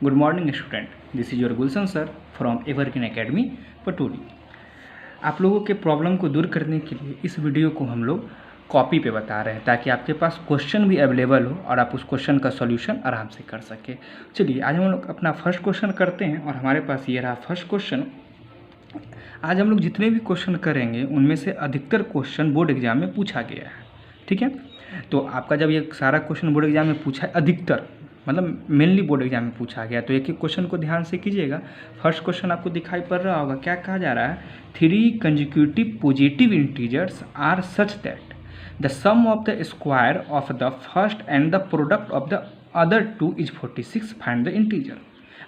Good morning student, this is your Gulshan sir from evergreen academy Patori. आप लोगों के problem को दूर करने के लिए इस वीडियो को हम लोग कॉपी पे बता रहे हैं ताकि आपके पास क्वेश्चन भी अवेलेबल हो और आप उस क्वेश्चन का सॉल्यूशन आराम से कर सके। चलिए आज हम लोग अपना फर्स्ट क्वेश्चन करते हैं और हमारे पास ये रहा फर्स्ट क्वेश्चन। आज हम लोग जितने भी क्वेश्चन करेंगे उनमें से अधिकतर क्वेश्चन बोर्ड एग्जाम में पूछा गया है, ठीक है। तो आपका जब ये सारा क्वेश्चन बोर्ड एग्जाम में पूछा है, अधिकतर मतलब मेनली बोर्ड एग्जाम में पूछा गया, तो एक एक क्वेश्चन को ध्यान से कीजिएगा। फर्स्ट क्वेश्चन आपको दिखाई पड़ रहा होगा, क्या कहा जा रहा है, 3 consecutive positive integers are such that the sum of the square of the first and the product of the other 2 is 46, find the integer.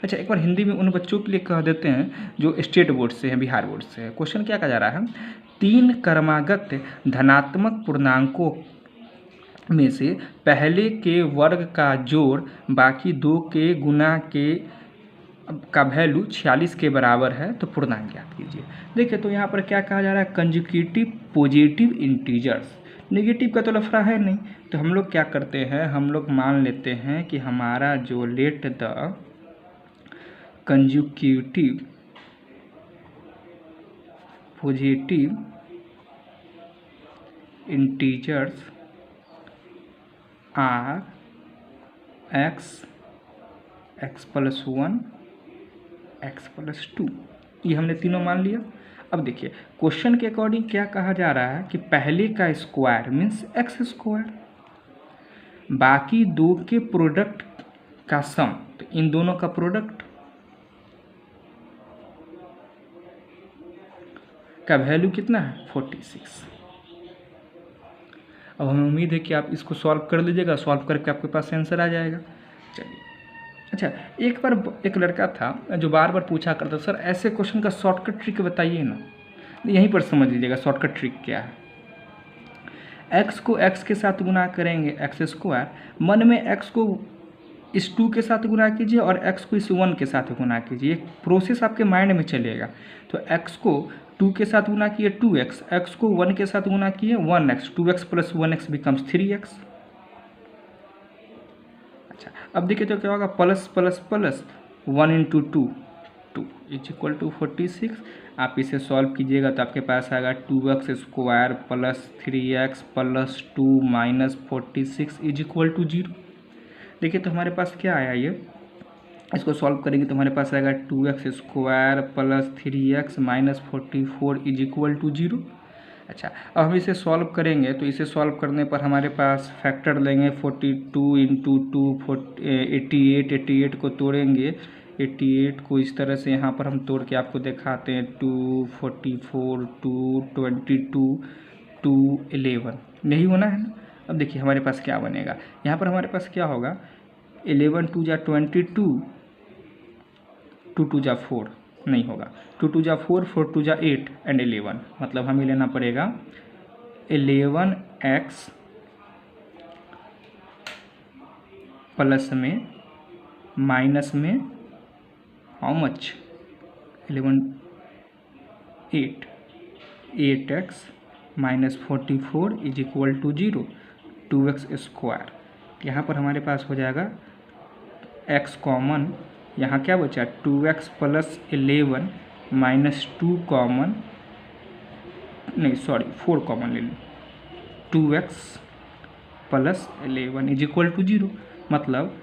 अच्छा, एक बार हिंदी में उन बच्चों के लिए कह देते हैं जो स्टेट बोर्ड से हैं, बिहार बोर्ड से है। क्वेश्चन क्या कहा जा रहा है, 3 क्रमागत धनात्मक पूर्णांकों में से पहले के वर्ग का जोड़ बाकी 2 के गुना के का वैल्यू 46 के बराबर है, तो पूर्णांक ज्ञात कीजिए। देखिए तो यहाँ पर क्या कहा जा रहा है, कंसेक्यूटिव पॉजिटिव इंटीजर्स। नेगेटिव का तो लफड़ा है नहीं, तो हम लोग क्या करते हैं, हम लोग मान लेते हैं कि हमारा जो let the consecutive positive integers are x plus 1 x plus 2, ये हमने तीनों मान लिया। अब देखिए क्वेश्चन के अकॉर्डिंग क्या कहा जा रहा है कि पहले का स्क्वायर मीन्स x स्क्वायर, बाकी 2 के प्रोडक्ट का सम, तो इन दोनों का प्रोडक्ट का वैल्यू कितना है 46। अब हमें उम्मीद है कि आप इसको सॉल्व कर लीजिएगा, सॉल्व करके आपके पास आंसर आ जाएगा। चलिए, अच्छा एक बार एक लड़का था जो बार बार पूछा करता, सर ऐसे क्वेश्चन का शॉर्टकट ट्रिक बताइए ना। यहीं पर समझ लीजिएगा शॉर्टकट ट्रिक क्या है। x को x के साथ गुना करेंगे x स्क्वायर, मन में x को इस 2 के साथ गुना कीजिए और x को इस 1 के साथ गुना कीजिए। एक प्रोसेस आपके माइंड में चलेगा। तो x को 2 के साथ गुना किए 2x, x को 1 के साथ गुना किए 1x, 2x plus 1x becomes 3x। अच्छा अब देखिए तो क्या होगा, plus plus plus 1 into 2 2 is equal to 46। आप इसे सॉल्व कीजिएगा तो आपके पास आएगा 2x square plus 3x plus 2 minus 46 is equal to 0। देखिए तो हमारे पास क्या आया, ये इसको सॉल्व करेंगे तो हमारे पास आएगा 2x square plus 3x minus 44 is equal to 0। अच्छा अब हम इसे सॉल्व करेंगे तो इसे सॉल्व करने पर हमारे पास फैक्टर लेंगे 42 इंटू 2 88 को तोड़ेंगे, 88 को इस तरह से यहाँ पर हम तोड़ के आपको दिखाते हैं, 2 44 2 22 2 11, नहीं होना है ना। अब देखिए हमारे पास क्या बनेगा, यहाँ पर हमारे पास क्या होगा, 11 2 जा 22, 2 2 जा 4 नहीं होगा, 2 2 जा 4 4 2 जा 8 एंड 11, मतलब हमें लेना पड़ेगा 11x प्लस में माइनस में how much 8x minus 44 is equal to 0, 2x square. यहाँ पर हमारे पास हो जाएगा x कॉमन, यहाँ क्या बचा 2x प्लस 11 माइनस 2 कॉमन, नहीं सॉरी 4 कॉमन ले लो, 2x plus 11 is equal to 0, मतलब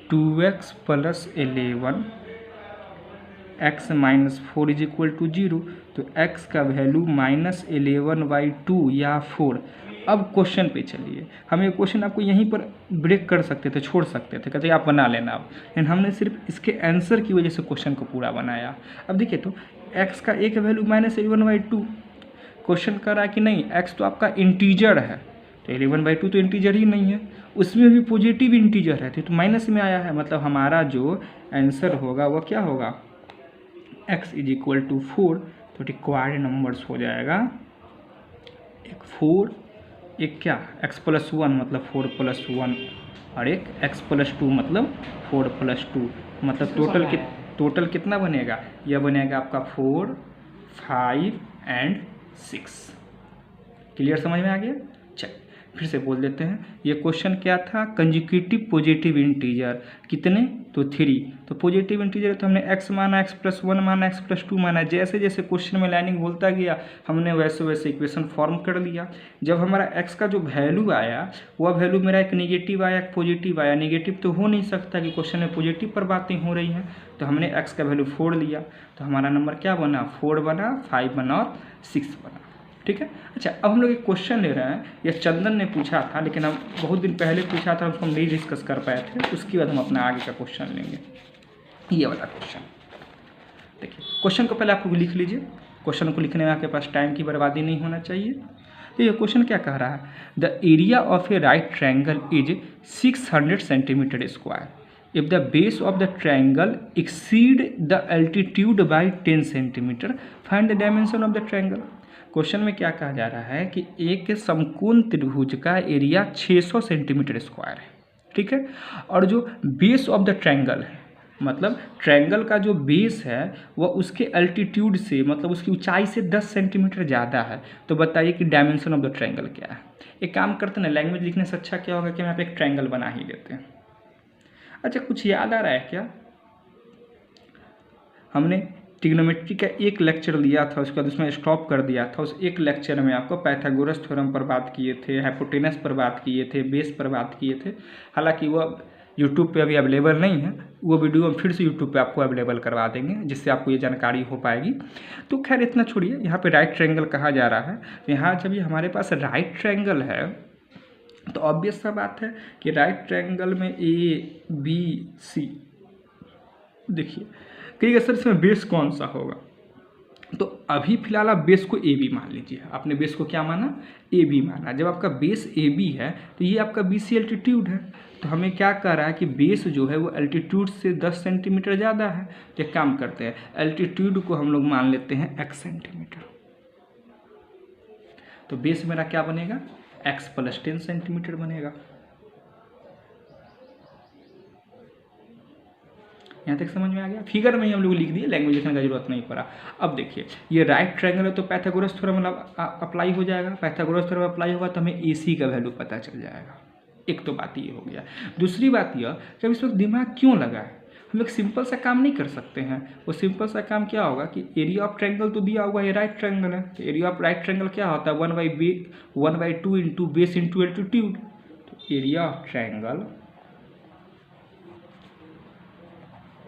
2x plus 11 x minus 4 is equal to 0, तो x का वैल्यू -11/2 या 4। अब क्वेश्चन पे चलिए, हम ये क्वेश्चन आपको यहीं पर ब्रेक कर सकते थे, छोड़ सकते थे, कहते आप बना लेना अब, लेकिन हमने सिर्फ इसके आंसर की वजह से क्वेश्चन को पूरा बनाया। अब देखिए तो x का एक वैल्यू -11/2, क्वेश्चन कर रहा है कि नहीं x तो आपका इंटीजर है, तो 11/2 तो इंटीजर ही नहीं है, उसमें भी पॉजिटिव इंटीजर है तो माइनस में आया है, मतलब हमारा जो आंसर होगा वह क्या होगा, x इज इक्वल टू 4। तो रिक्वायर्ड नंबर्स हो जाएगा एक 4, एक क्या x प्लस 1 मतलब 4 प्लस 1, और एक x प्लस 2 मतलब 4 प्लस 2, मतलब टोटल कितना बनेगा, यह बनेगा आपका 4 5 एंड 6। क्लियर, समझ में आ गया। चल फिर से बोल देते हैं, ये क्वेश्चन क्या था, कंजिक्यूटिव पॉजिटिव इंटीजर कितने, तो 3। तो पॉजिटिव इंटीजर तो हमने x माना, x+1 माना, x+2 माना। जैसे जैसे क्वेश्चन में लाइनिंग बोलता गया हमने वैसे वैसे इक्वेशन फॉर्म कर लिया। जब हमारा x का जो वैल्यू आया वह वैल्यू मेरा एक नेगेटिव आया एक पॉजिटिव आया। नेगेटिव तो हो नहीं सकता कि क्वेश्चन में पॉजिटिव पर बातें हो रही हैं, तो हमने x का वैल्यू 4 लिया, तो हमारा नंबर क्या बना, 4 बना, 5 बना और 6 बना। ठीक है। अच्छा, अब हम लोग एक क्वेश्चन ले रहे हैं, यह चंदन ने पूछा था, लेकिन हम बहुत दिन पहले पूछा था, उसको हम नहीं डिस्कस कर पाए थे। उसके बाद हम अपना आगे का क्वेश्चन लेंगे। ये वाला क्वेश्चन देखिए, क्वेश्चन को पहले आप लोग लिख लीजिए। क्वेश्चन को लिखने में आपके पास टाइम की बर्बादी नहीं होना चाहिए। तो ये क्वेश्चन क्या कह रहा है, the area of A right triangle is 600 centimetre square if the base of the triangle exceed the altitude by 10 centimetre, find the dimension of the triangle. Question में क्या कहा जा रहा है कि एक समकोण त्रिभुज का एरिया 600 सेंटीमीटर स्क्वायर है। ठीक है, और जो बेस ऑफ द ट्रायंगल है, मतलब ट्रायंगल का जो बेस है वह उसके अल्टीट्यूड से, मतलब उसकी ऊंचाई से 10 सेंटीमीटर ज़्यादा है। तो बताइए कि डायमेंशन ऑफ द ट्रायंगल क्या है। एक काम करते हैं ना, लैंग्वेज लिखने से अच्छा क्या होगा कि हम यहाँ पे एक ट्रायंगल बना ही लेते हैं। अच्छा, कुछ याद आ रहा है क्या, हमने ट्रिग्नोमेट्री का एक लेक्चर लिया था, उसके बाद उसमें स्टॉप कर दिया था। उस एक लेक्चर में आपको पाइथागोरस थ्योरम पर बात किए थे, हाइपोटेनस पर बात किए थे, बेस पर बात किए थे। हालांकि वह यूट्यूब पे अभी अवेलेबल नहीं है, वो वीडियो हम फिर से यूट्यूब पे आपको अवेलेबल करवा देंगे, जिससे आपको ये जानकारी हो पाएगी। तो खैर इतना छोड़िए, यहाँ पे राइट ट्रायंगल कहा जा रहा है। यहाँ जब ये हमारे पास राइट ट्रायंगल है तो ऑब्वियस सा बात है कि राइट ट्रायंगल में ABC, देखिए कहिएगा सर इसमें बेस कौन सा होगा, तो अभी फिलहाल आप बेस को AB मान लीजिए। आपने बेस को क्या माना, AB माना। जब आपका बेस AB है तो ये आपका BC एल्टीट्यूड है, तो हमें क्या कह रहा है कि बेस जो है वो एल्टीट्यूड से 10 सेंटीमीटर ज़्यादा है। तो एक काम करते हैं, एल्टीट्यूड को हम लोग मान लेते हैं x सेंटीमीटर। तो बेस मेरा क्या बनेगा, x + 10 सेंटीमीटर बनेगा। यहाँ तक समझ में आ गया। फिगर में ही हम लोग लिख दिए, लैंग्वेज लिखने का जरूरत नहीं पड़ा। अब देखिए, ये राइट ट्रायंगल है तो पाइथागोरस थ्योरम अप्लाई हो जाएगा। पाइथागोरस थ्योरम अप्लाई होगा तो हमें AC का वैल्यू पता चल जाएगा। एक तो बात ये हो गया। दूसरी बात यह कि अब इस वक्त दिमाग क्यों लगा है, हम लोग सिंपल सा काम नहीं कर सकते हैं। वो सिंपल सा काम क्या होगा कि एरिया ऑफ ट्रायंगल तो दिया होगा, ये राइट ट्रायंगल है, तो एरिया ऑफ राइट ट्रायंगल क्या होता है, 1/2 इंटू बेस इंटू एल्टीट्यूड। तो एरिया ऑफ ट्रायंगल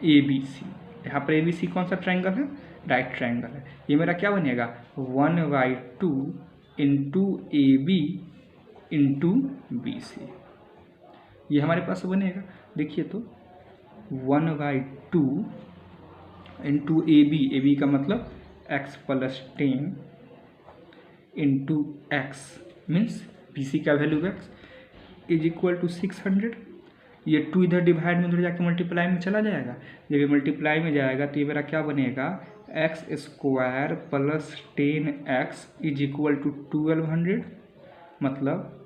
ABC, यहाँ पर ABC कौन सा ट्रायंगल है, राइट ट्रायंगल है। ये मेरा क्या बनेगा, 1/2 इंटू AB इंटू BC, ये हमारे पास बनेगा। देखिए तो 1/2 इंटू AB का मतलब x + 10 into x means BC का value x is equal to 600। ये 2 इधर डिवाइड में उधर जाके मल्टीप्लाई में चला जाएगा। जब ये मल्टीप्लाई में जाएगा तो ये मेरा क्या बनेगा, x² + 10x is equal to 1200, मतलब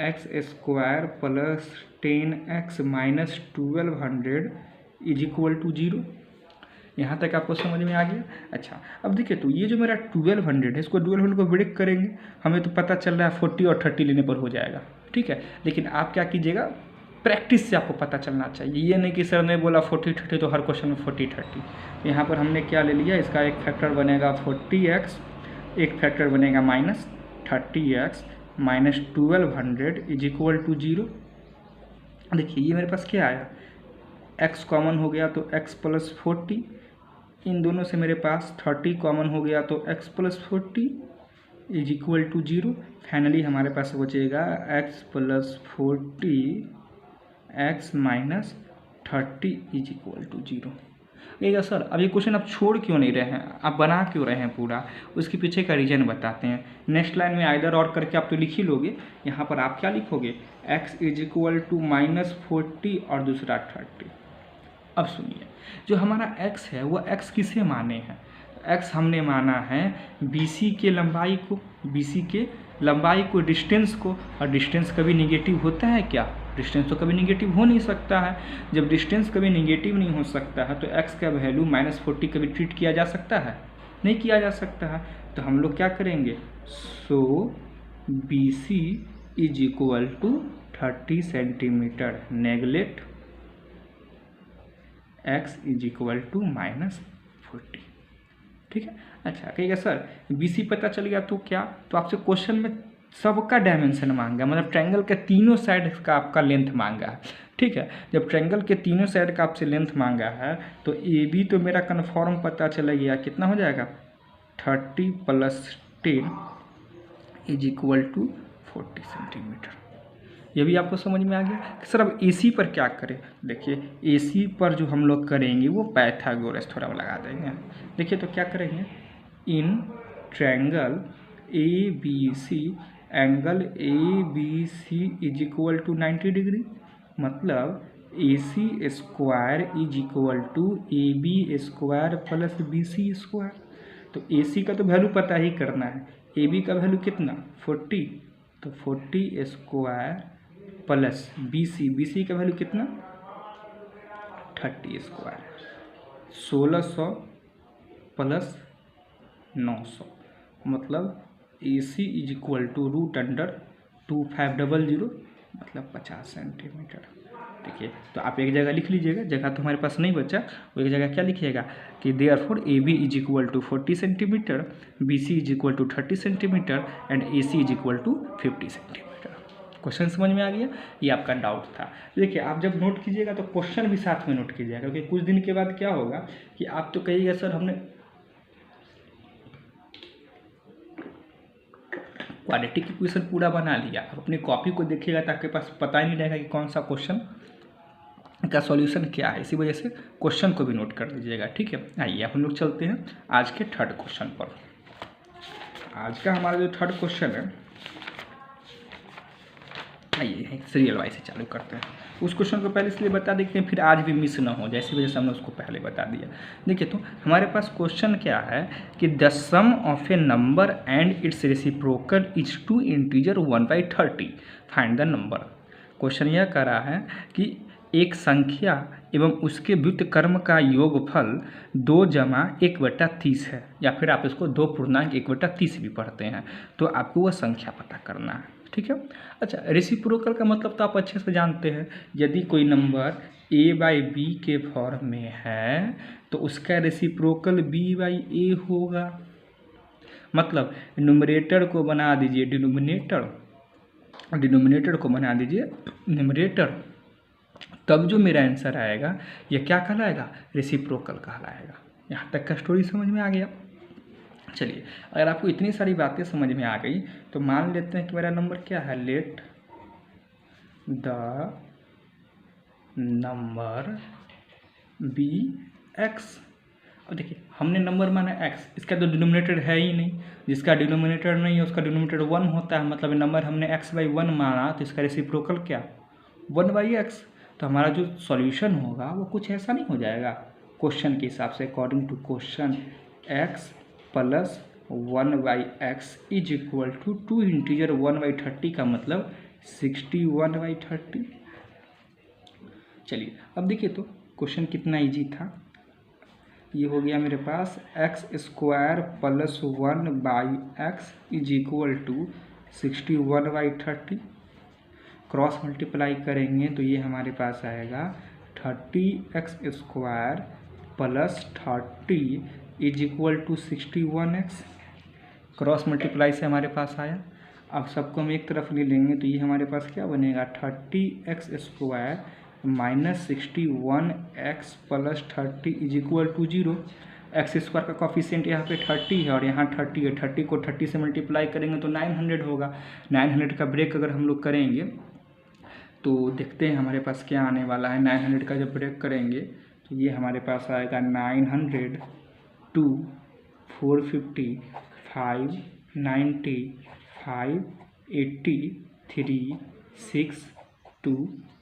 x² + 10x minus 1200 is equal to 0। यहाँ तक आपको समझ में आ गया। अच्छा, अब देखिए तो ये जो मेरा 1200 है, इसको 1200 को ब्रेक करेंगे, हमें तो पता चल रहा है 40 और 30 लेने पर हो जाएगा। ठीक है, लेकिन आप क्या कीजिएगा, प्रैक्टिस से आपको पता चलना चाहिए। ये नहीं कि सर ने बोला 40-30 तो हर क्वेश्चन में 40-30। यहाँ पर हमने क्या ले लिया, इसका एक फैक्टर बनेगा 40x, एक फैक्टर बनेगा -30x minus 1200 is equal to 0। देखिए ये मेरे पास क्या आया, x कॉमन हो गया तो x + 40, इन दोनों से मेरे पास 30 कॉमन हो गया तो x + 40 is equal to 0। Finally हमारे पास बचेगा x + 40 x minus 30 is equal to 0। ये सर अब ये क्वेश्चन आप छोड़ क्यों नहीं रहे हैं, आप बना क्यों रहे हैं पूरा, उसके पीछे का रीजन बताते हैं। नेक्स्ट लाइन में आइदर और करके आप तो लिख ही लोगे। यहाँ पर आप क्या लिखोगे, x इज इक्वल टू -40 और दूसरा 30। अब सुनिए, जो हमारा x है वो x किसे माने हैं, x हमने माना है BC के लंबाई को, BC के लंबाई को, डिस्टेंस को। और डिस्टेंस कभी निगेटिव होता है क्या, डिस्टेंस तो कभी निगेटिव हो नहीं सकता है। जब डिस्टेंस कभी निगेटिव नहीं हो सकता है तो x का वैल्यू -40 कभी ट्रीट किया जा सकता है, नहीं किया जा सकता है। तो हम लोग क्या करेंगे, so BC is equal to 30 centimetre, neglect x is equal to -40। ठीक है। अच्छा कहिएगा सर BC पता चल गया तो क्या, तो आपसे क्वेश्चन में सबका डायमेंशन मांगा, मतलब ट्रायंगल के तीनों साइड का आपका लेंथ मांगा है। ठीक है, जब ट्रायंगल के तीनों साइड का आपसे लेंथ मांगा है तो AB तो मेरा कन्फर्म पता चला गया, कितना हो जाएगा 30 + 10 इज इक्वल टू 40 सेंटीमीटर। ये भी आपको समझ में आ गया कि सर अब AC पर क्या करें। देखिए AC पर जो हम लोग करेंगे वो पाइथागोरस थोड़ा लगा देंगे। देखिए तो क्या करेंगे, in triangle ABC angle ABC is equal to 90 degree, मतलब AC square is equal to AB square plus BC square. तो AC का तो वैल्यू पता ही करना है, AB का वैल्यू कितना 40, तो 40 स्क्वायर प्लस BC का वैल्यू कितना 30 स्क्वायर, 1600 प्लस 900, मतलब AC इज इक्वल टू √2500 मतलब 50 सेंटीमीटर। देखिए तो आप एक जगह लिख लीजिएगा, जगह तो हमारे पास नहीं बचा, वो एक जगह क्या लिखिएगा कि therefore AB is equal to 40 centimetre, BC is equal to 30 centimetre and AC is equal to 50 centimetre. Question समझ में आ गया, ये आपका डाउट था। देखिए आप जब नोट कीजिएगा तो क्वेश्चन भी साथ में नोट कीजिएगा, क्योंकि कुछ दिन के बाद क्या होगा कि आप तो कहिएगा सर हमने क्वाड्रेटिक इक्वेशन पूरा बना लिया, आप अपनी कॉपी को देखिएगा तो आपके पास पता ही नहीं रहेगा कि कौन सा क्वेश्चन का सॉल्यूशन क्या है, इसी वजह से क्वेश्चन को भी नोट कर लीजिएगा। ठीक है, आइए हम लोग चलते हैं आज के थर्ड क्वेश्चन पर। आज का हमारा जो थर्ड क्वेश्चन है, आइए सीरियल वाइज से चालू करते हैं। उस क्वेश्चन को पहले इसलिए बता देते हैं फिर आज भी मिस ना हो जाए, इसी वजह से हमने उसको पहले बता दिया। देखिए तो हमारे पास क्वेश्चन क्या है कि the sum of a number and its reciprocal is two integer 1/30, find the number. Question यह कर रहा है कि एक संख्या एवं उसके व्युत्क्रम का योगफल 2 + 1/30 है, या फिर आप इसको 2.1/30 भी पढ़ते हैं, तो आपको वह संख्या पता करना है। ठीक है। अच्छा रेसिप्रोकल का मतलब तो आप अच्छे से जानते हैं, यदि कोई नंबर A/B के फॉर्म में है तो उसका रेसिप्रोकल B/A होगा। मतलब न्यूमरेटर को बना दीजिए डिनोमिनेटर, डिनोमिनेटर को बना दीजिए न्यूमरेटर, तब जो मेरा आंसर आएगा यह क्या कहलाएगा, रेसिप्रोकल कहलाएगा। यहाँ तक का स्टोरी समझ में आ गया। चलिए अगर आपको इतनी सारी बातें समझ में आ गई तो मान लेते हैं कि मेरा नंबर क्या है, let the number be x। अब देखिए हमने नंबर माना x, इसका तो डिनोमिनेटर है ही नहीं, जिसका डिनोमिनेटर नहीं है उसका डिनोमिनेटर 1 होता है, मतलब नंबर हमने x/1 माना तो इसका रेसिप्रोकल क्या 1/x। तो हमारा जो सॉल्यूशन होगा वो कुछ ऐसा नहीं हो जाएगा क्वेश्चन के हिसाब से, according to question x + 1/x is equal to 2 integer 1/30 का मतलब 61/30। चलिए अब देखिए तो क्वेश्चन कितना इजी था। ये हो गया मेरे पास x² + 1/x is equal to 61/30, cross multiply करेंगे तो ये हमारे पास आएगा 30x² + 30 is equal to 61x, cross multiply से हमारे पास आया। अब सबको हम एक तरफ ले लेंगे तो ये हमारे पास क्या बनेगा 30x² - 61x + 30 is equal to 0। x² का कॉफिशिएंट यहाँ पे 30 है और यहाँ 30 है, 30 को 30 से मल्टीप्लाई करेंगे तो 900 होगा। 900 का ब्रेक अगर हम लोग करेंगे तो देखते हैं हमारे पास क्या आने वाला है। 900 का जब ब्रेक करेंगे तो ये हमारे पास आएगा 900, 2, 450, 5, 90, 5, 80, 3, 6, 2,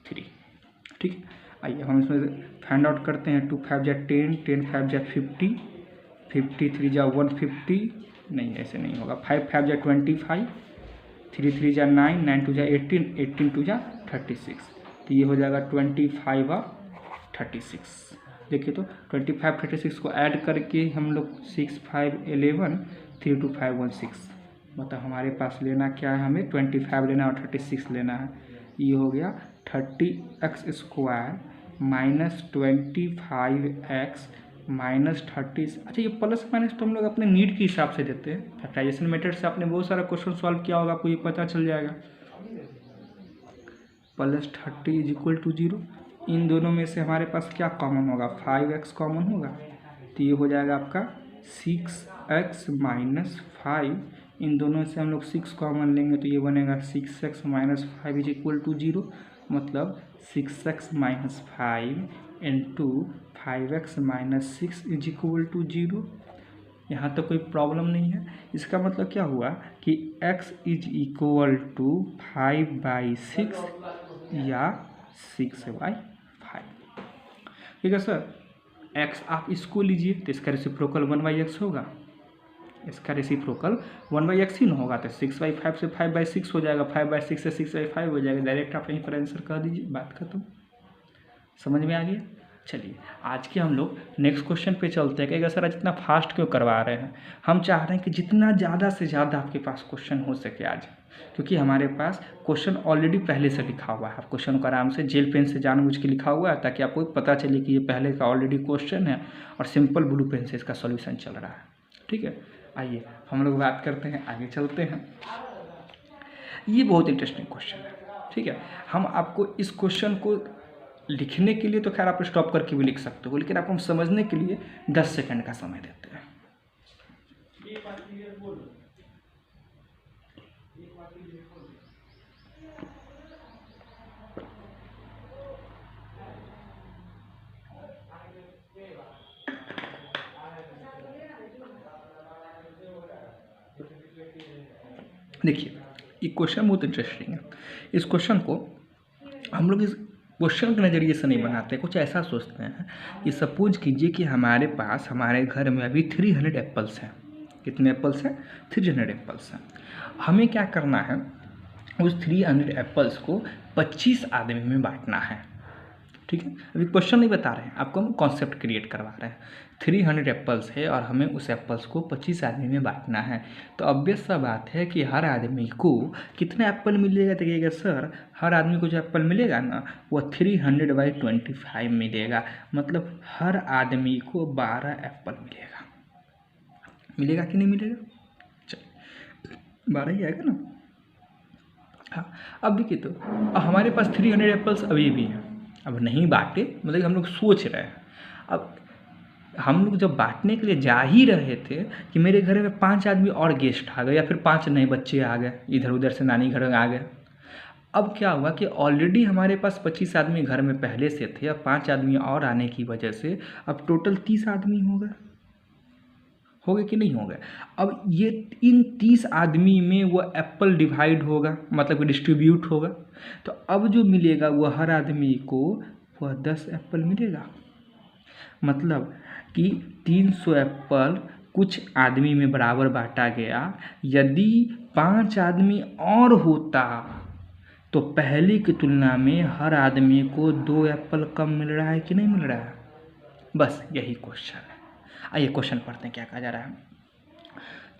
3। ठीक, आइए हम इसमें फाइंड आउट करते हैं। 2 5 जा 10, 10 5 जा 50, 53 जा 150, नहीं ऐसे नहीं होगा। 5 5 जा 25, 3 3 जा 9, 9 2 जा 18, 18 2 जा 36, तो ये हो जाएगा 25 और 36। देखिए तो 25 36 को ऐड करके हम लोग 6 5 11, 3 2 5 1 6, मतलब हमारे पास लेना क्या है, हमें 25 लेना और 36 लेना है। ये हो गया 30x² माइनस 25x माइनस 30। अच्छा, ये प्लस माइनस तो हम लोग अपने नीड के हिसाब से देते हैं। फैक्टराइजेशन मेथड से आपने बहुत सारा क्वेश्चन सॉल्व किया होगा, आपको ये पता चल जाएगा। Plus 30 is equal to 0। इन दोनों में से हमारे पास क्या कॉमन होगा, 5x कॉमन होगा, तो ये हो जाएगा आपका 6x माइनस 5। इन दोनों से हम लोग 6 कॉमन लेंगे तो ये बनेगा 6x minus 5 is equal to 0। मतलब 6x minus 5 into 5x minus 6 is equal to 0। यहाँ तो कोई प्रॉब्लम नहीं है। इसका मतलब क्या हुआ कि x इज इक्वल टू 5/6 या 6/5। ठीक है सर, x आप इसको लीजिए तो इसका रेसिप्रोकल 1/x होगा, इसका रेसिप्रोकल 1/x ही ना होगा, तो 6/5 से 5/6 हो जाएगा, 5/6 से 6/5 हो जाएगा। डायरेक्ट आप यहीं पर आंसर कर दीजिए, बात खत्म। समझ में आ गया। चलिए आज के हम लोग नेक्स्ट क्वेश्चन पे चलते हैं। कि सर आज इतना फास्ट क्यों करवा रहे हैं, हम चाह रहे हैं कि जितना ज़्यादा से ज़्यादा आपके पास क्वेश्चन हो सके आज, क्योंकि हमारे पास क्वेश्चन ऑलरेडी पहले से लिखा हुआ है। आप क्वेश्चन को आराम से जेल पेन से जानबूझ के लिखा हुआ है ताकि आपको पता चले कि ये पहले का ऑलरेडी क्वेश्चन है और सिंपल ब्लू पेन से इसका सॉल्यूशन चल रहा है। ठीक है, आइए हम लोग बात करते हैं, आगे चलते हैं। ये बहुत इंटरेस्टिंग क्वेश्चन है। ठीक है, हम आपको इस क्वेश्चन को लिखने के लिए तो खैर आप स्टॉप करके भी लिख सकते हो, लेकिन आपको हम समझने के लिए 10 सेकंड का समय देते हैं। देखिए ये क्वेश्चन बहुत इंटरेस्टिंग है। इस क्वेश्चन को हम लोग इस क्वेश्चन के नज़रिए से नहीं बनाते, कुछ ऐसा सोचते हैं कि सपोज कीजिए कि हमारे पास हमारे घर में अभी 300 एप्पल्स हैं। कितने एप्पल्स हैं, 300 एप्पल्स हैं। हमें क्या करना है, उस 300 एप्पल्स को 25 आदमी में बांटना है। ठीक है, अभी क्वेश्चन नहीं बता रहे हैं, आपको हम कॉन्सेप्ट क्रिएट करवा रहे हैं। 300 एप्पल्स है और हमें उस एप्पल्स को 25 आदमी में बांटना है। तो ऑब्वियस सा बात है कि हर आदमी को कितना एप्पल मिलेगा। देखिएगा सर, हर आदमी को जो एप्पल मिलेगा ना वो 300/25 मिलेगा। मतलब हर आदमी को 12 एप्पल मिलेगा। मिलेगा कि नहीं मिलेगा, चलिए 12 ही आएगा ना। हाँ, अब देखिए तो हमारे पास 300 एप्पल्स अभी भी हैं, अब नहीं बांटे, मतलब हम लोग सोच रहे हैं। अब हम लोग जब बांटने के लिए जा ही रहे थे कि मेरे घर में 5 आदमी और गेस्ट आ गए या फिर 5 नए बच्चे आ गए, इधर उधर से नानी घर आ गए। अब क्या हुआ कि ऑलरेडी हमारे पास 25 आदमी घर में पहले से थे, अब 5 आदमी और आने की वजह से अब टोटल 30 आदमी हो गए कि नहीं हो गए। अब ये इन 30 आदमी में वो एप्पल डिवाइड होगा, मतलब कि डिस्ट्रीब्यूट होगा। तो अब जो मिलेगा वो हर आदमी को वह 10 एप्पल मिलेगा। मतलब कि 300 एप्पल कुछ आदमी में बराबर बांटा गया। यदि 5 आदमी और होता तो पहले की तुलना में हर आदमी को 2 एप्पल कम मिल रहा है कि नहीं मिल रहा है। बस यही क्वेश्चन है। आइए क्वेश्चन पढ़ते हैं, क्या कहा जा रहा है।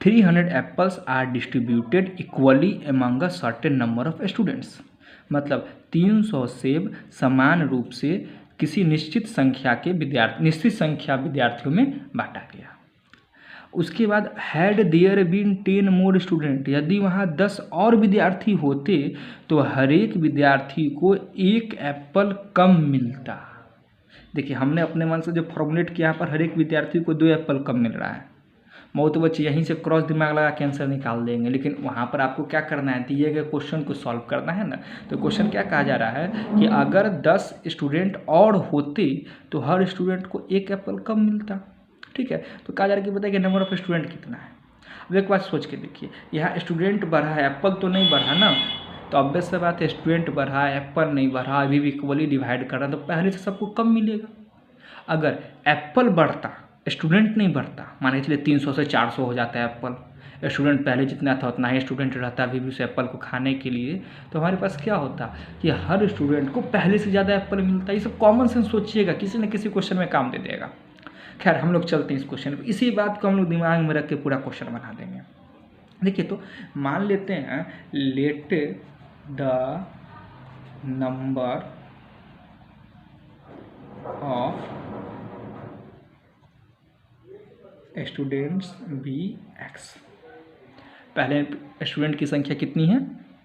300 apples are distributed equally among a certain number of students. मतलब 300 सेब समान रूप से किसी निश्चित संख्या विद्यार्थियों में बांटा गया। उसके बाद had there been 10 more student, यदि वहाँ 10 और विद्यार्थी होते तो हर एक विद्यार्थी को 1 एप्पल कम मिलता। देखिए हमने अपने मन से जो फॉर्मुलेट किया, यहाँ पर हर एक विद्यार्थी को 2 एप्पल कम मिल रहा है। बहुत बच्चे यहीं से क्रॉस दिमाग लगा के आंसर निकाल देंगे, लेकिन वहाँ पर आपको क्या करना है, दिए गए क्वेश्चन को सॉल्व करना है ना। तो क्वेश्चन क्या कहा जा रहा है कि अगर 10 स्टूडेंट और होते तो हर स्टूडेंट को 1 एप्पल कम मिलता। ठीक है, तो कहा जा रहा है कि बताइए नंबर ऑफ स्टूडेंट कितना है। अब एक बात सोच के देखिए, यहाँ स्टूडेंट बढ़ा है, एप्पल तो नहीं बढ़ा ना। तो ऑब्वियस सी बात है, स्टूडेंट बढ़ा, एप्पल नहीं बढ़ा, अभी भी इक्वली डिवाइड कर रहा, तो पहले से सबको कम मिलेगा। अगर एप्पल बढ़ता, स्टूडेंट नहीं बढ़ता, मान के चलिए 300 से 400 हो जाता है एप्पल, स्टूडेंट पहले जितना था उतना ही स्टूडेंट रहता अभी भी उस एप्पल को खाने के लिए, तो हमारे पास क्या होता कि हर स्टूडेंट को पहले से ज़्यादा एप्पल मिलता। ये सब कॉमन सेंस सोचिएगा, किसी न किसी क्वेश्चन में काम दे देगा। खैर हम लोग चलते हैं इस क्वेश्चन पर, इसी बात को हम लोग दिमाग में रख के पूरा क्वेश्चन बना देंगे। देखिए तो मान लेते हैं let the number of students be x. पहले स्टूडेंट की संख्या कितनी है,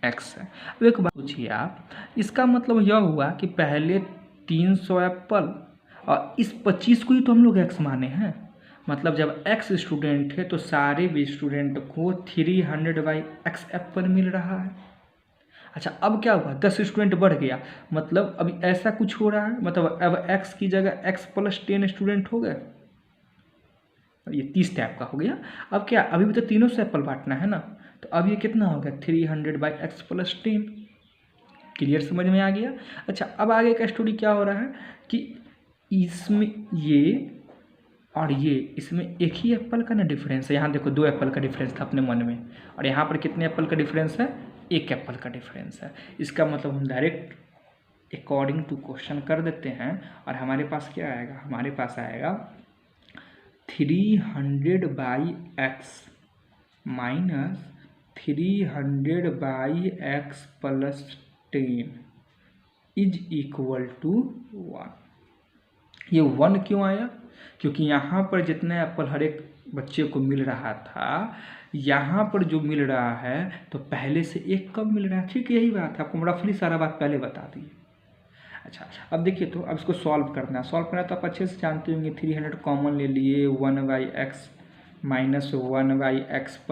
एक्स है। अब एक बात पूछिए आप, इसका मतलब यह हुआ कि पहले 300 एप्पल और इस 25 को ही तो हम लोग एक्स माने हैं। मतलब जब एक्स स्टूडेंट है तो सारे भी स्टूडेंट को 300/x एप्पल मिल रहा है। अच्छा अब क्या हुआ, 10 स्टूडेंट बढ़ गया, मतलब अभी ऐसा कुछ हो रहा है, मतलब अब x की जगह x + 10 स्टूडेंट हो गए, ये 30 टाइप का हो गया। अब क्या, अभी भी तो तीनों से एप्पल बांटना है ना, तो अब ये कितना हो गया 300/x + 10। क्लियर, समझ में आ गया। अच्छा अब आगे का स्टोरी क्या हो रहा है कि इसमें ये और ये, इसमें एक ही एप्पल का ना डिफरेंस है। यहाँ देखो 2 एप्पल का डिफरेंस था अपने मन में, और यहाँ पर कितने एप्पल का डिफरेंस है, 1 एप्पल का डिफरेंस है। इसका मतलब हम डायरेक्ट अकॉर्डिंग टू क्वेश्चन कर देते हैं, और हमारे पास क्या आएगा, हमारे पास आएगा 300/x minus 300/x + 10 is equal to 1। ये 1 क्यों आया, क्योंकि यहाँ पर जितना एप्पल हर एक बच्चे को मिल रहा था, यहाँ पर जो मिल रहा है तो पहले से 1 कम मिल रहा है। ठीक यही बात है, आपको रफली सारा बात पहले बता दी। अच्छा अब देखिए तो अब इसको सॉल्व करना है। सॉल्व करना तो आप अच्छे से जानते होंगे, 300 कॉमन ले लिए, 1/x minus 1/x +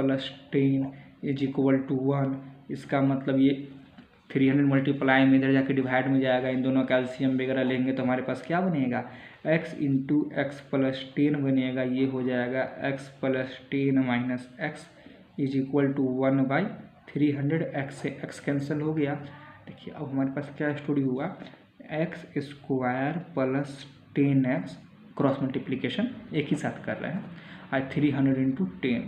10 is equal to 1। इसका मतलब ये 300 मल्टीप्लाई में इधर जाके डिवाइड में जाएगा, इन दोनों का एलसीएम वगैरह लेंगे तो हमारे पास क्या बनेगा, x × x + 10 बनेगा। ये हो जाएगा x + 10 minus x is equal to 1/300। x से x कैंसिल हो गया। देखिए अब हमारे पास क्या स्टोरी हुआ, x² + 10x क्रॉस मल्टीप्लिकेशन एक ही साथ कर रहे हैं, और 300 × 10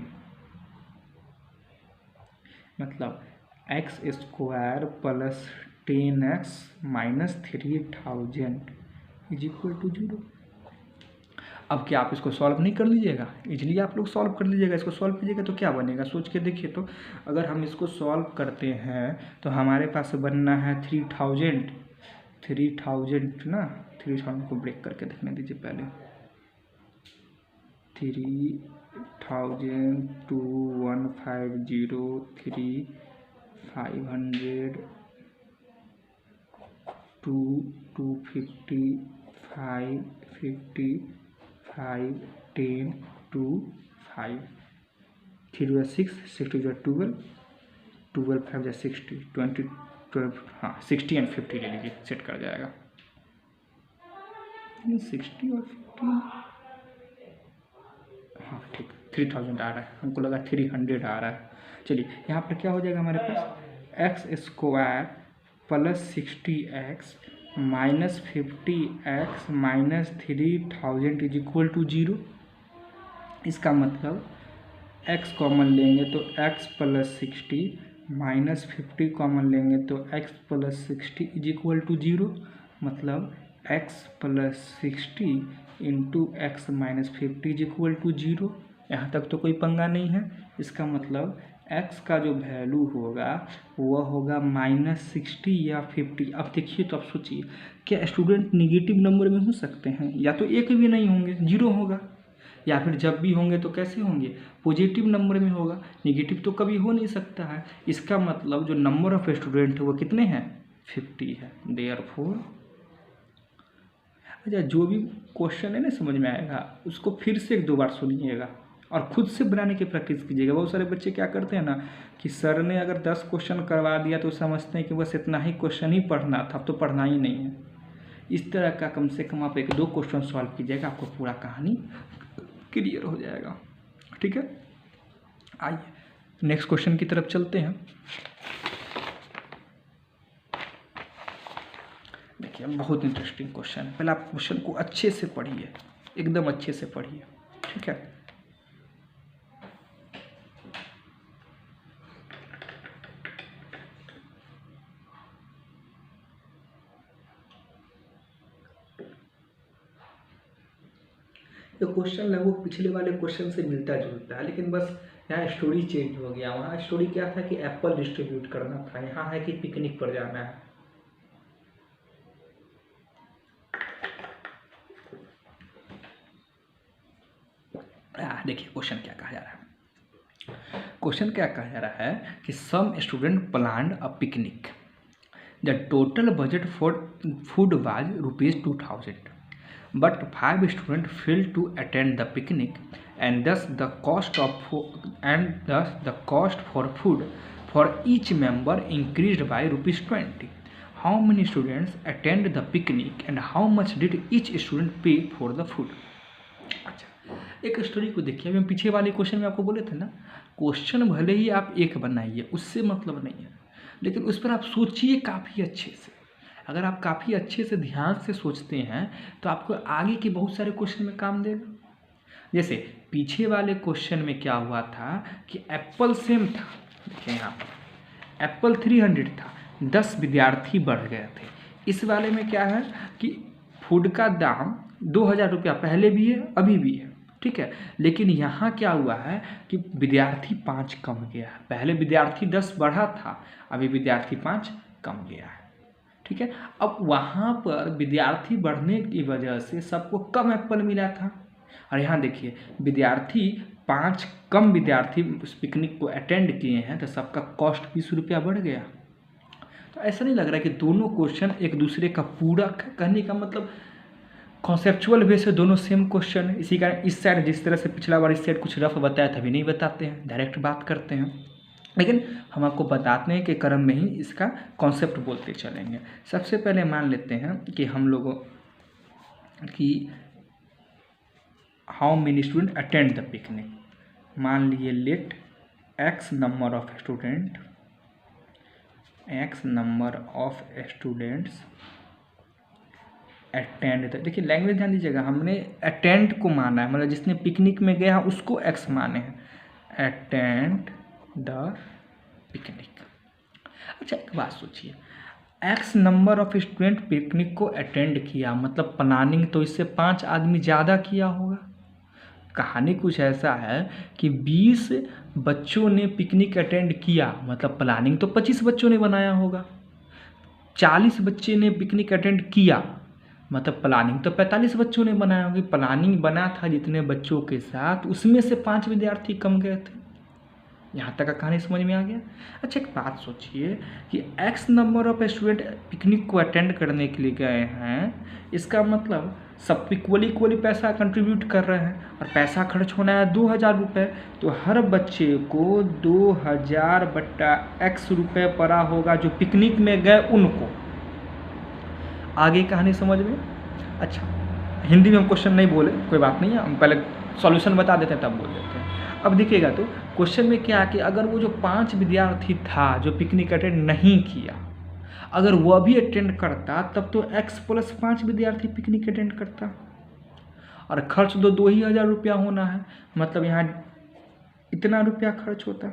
मतलब x² + 10x minus 3000 is equal to 0। अब क्या आप इसको सॉल्व नहीं कर लीजिएगा, इजली आप लोग सॉल्व कर लीजिएगा। इसको सॉल्व कीजिएगा तो क्या बनेगा, सोच के देखिए तो। अगर हम इसको सॉल्व करते हैं तो हमारे पास बनना है 3000 ना, 3000 को ब्रेक करके देखने दीजिए पहले। 3000 2 150 3 500 2 250 550 5 10 2 5 3 6 6 2 12 12 5 60 20 12 हाँ 60 और 50 ले लीजिए, सेट कर जाएगा। 60 और 50 हाँ ठीक, 3000 आ रहा है, हमको लगा 300 आ रहा है। चलिए यहाँ पर क्या हो जाएगा हमारे पास, x² + 60x minus 50x minus 3000 is equal to 0। इसका मतलब x कॉमन लेंगे तो x + 60 माइनस 50 कॉमन लेंगे तो x + 60 इज इक्वल टू 0। मतलब x + 60 into x minus 50 is equal to 0। यहाँ तक तो कोई पंगा नहीं है। इसका मतलब x का जो वैल्यू होगा वह होगा -60 या 50। अब देखिए तो आप सोचिए, क्या स्टूडेंट निगेटिव नंबर में हो सकते हैं, या तो एक भी नहीं होंगे, 0 होगा, या फिर जब भी होंगे तो कैसे होंगे, पॉजिटिव नंबर में होगा, निगेटिव तो कभी हो नहीं सकता है। इसका मतलब जो नंबर ऑफ स्टूडेंट है वो कितने हैं, 50 है। देयरफॉर अच्छा जो भी क्वेश्चन है ना समझ में आएगा उसको फिर से 1-2 बार सुनिएगा और खुद से बनाने की प्रैक्टिस कीजिएगा। बहुत सारे बच्चे क्या करते हैं ना कि सर ने अगर 10 क्वेश्चन करवा दिया तो समझते हैं कि बस इतना ही क्वेश्चन ही पढ़ना था, अब तो पढ़ना ही नहीं है। इस तरह का कम से कम आप 1-2 क्वेश्चन सॉल्व कीजिएगा, आपको पूरा कहानी क्लियर हो जाएगा। ठीक है, आइए नेक्स्ट क्वेश्चन की तरफ चलते हैं। देखिए बहुत इंटरेस्टिंग क्वेश्चन है, पहले आप क्वेश्चन को अच्छे से पढ़िए, एकदम अच्छे से पढ़िए। ठीक है, ये क्वेश्चन लगभग पिछले वाले क्वेश्चन से मिलता जुलता है, लेकिन बस यहाँ स्टोरी चेंज हो गया, वहाँ स्टोरी क्या था कि एप्पल डिस्ट्रीब्यूट करना था, यहाँ है कि पिकनिक पर जाना है। देखिए क्वेश्चन क्या कहा जा रहा है। क्वेश्चन क्या कहा जा रहा है कि some student planned a picnic, the total budget for food was ₹2000, but 5 students failed to attend the picnic, and thus the cost for food for each member increased by ₹20. How many students attend the picnic and how much did each student pay for the food? अच्छा, एक story को देखिए। अभी हम पीछे वाले question में आपको बोले थे ना, क्वेश्चन भले ही आप एक बनाइए, उससे मतलब नहीं है, लेकिन उस पर आप सोचिए काफ़ी अच्छे से। अगर आप काफ़ी अच्छे से ध्यान से सोचते हैं तो आपको आगे के बहुत सारे क्वेश्चन में काम देगा। जैसे पीछे वाले क्वेश्चन में क्या हुआ था कि एप्पल सेम था, देखिए यहाँ पर एप्पल 300 था, 10 विद्यार्थी बढ़ गए थे। इस वाले में क्या है कि फूड का दाम 2000 रुपया पहले भी है, अभी भी है, ठीक है। लेकिन यहाँ क्या हुआ है कि विद्यार्थी 5 कम गया है। पहले विद्यार्थी 10 बढ़ा था, अभी विद्यार्थी 5 कम गया है, ठीक है। अब वहाँ पर विद्यार्थी बढ़ने की वजह से सबको कम एप्पल मिला था, और यहाँ देखिए विद्यार्थी 5 कम विद्यार्थी उस पिकनिक को अटेंड किए हैं, तो सबका कॉस्ट 20 रुपया बढ़ गया। तो ऐसा नहीं लग रहा है कि दोनों क्वेश्चन एक दूसरे का पूरक है। कहने का मतलब कॉन्सेप्चुअल वे से दोनों सेम क्वेश्चन है। इसी कारण इस साइड जिस तरह से पिछला बार इस साइड कुछ रफ बताया था, अभी नहीं बताते हैं, डायरेक्ट बात करते हैं। लेकिन हम आपको बताते हैं कि क्रम में ही इसका कॉन्सेप्ट बोलते चलेंगे। सबसे पहले मान लेते हैं कि हम लोगों की how many student attend the picnic. मान लिए let x number of students attend. देखिए लैंग्वेज ध्यान दीजिएगा, हमने अटेंड को माना है, मतलब जिसने पिकनिक में गया उसको एक्स माने हैं, अटेंड द पिकनिक। अच्छा एक बात सोचिए, x number of student picnic को अटेंड किया, मतलब प्लानिंग तो इससे 5 आदमी ज़्यादा किया होगा। कहानी कुछ ऐसा है कि 20 बच्चों ने पिकनिक अटेंड किया, मतलब प्लानिंग तो 25 बच्चों ने बनाया होगा। 40 बच्चे ने पिकनिक अटेंड किया, मतलब प्लानिंग तो 45 बच्चों ने बनाया होगी। प्लानिंग बना था जितने बच्चों के साथ, उसमें से 5 विद्यार्थी कम गए थे। यहाँ तक का कहानी समझ में आ गया। अच्छा एक बात सोचिए कि x number of student picnic को अटेंड करने के लिए गए हैं, इसका मतलब सब इक्वली पैसा कंट्रीब्यूट कर रहे हैं, और पैसा खर्च होना है 2000 रुपये, तो हर बच्चे को 2000 बट्टा x रुपये पड़ा होगा जो पिकनिक में गए उनको। आगे कहानी समझ में। अच्छा हिंदी में हम क्वेश्चन नहीं बोले, कोई बात नहीं है, हम पहले सॉल्यूशन बता देते हैं तब बोल देते हैं। अब देखिएगा तो क्वेश्चन में क्या कि अगर वो जो 5 विद्यार्थी था जो पिकनिक अटेंड नहीं किया, अगर वह भी अटेंड करता तब तो x + 5 विद्यार्थी पिकनिक अटेंड करता, और खर्च तो 2000 रुपया होना है, मतलब यहाँ इतना रुपया खर्च होता।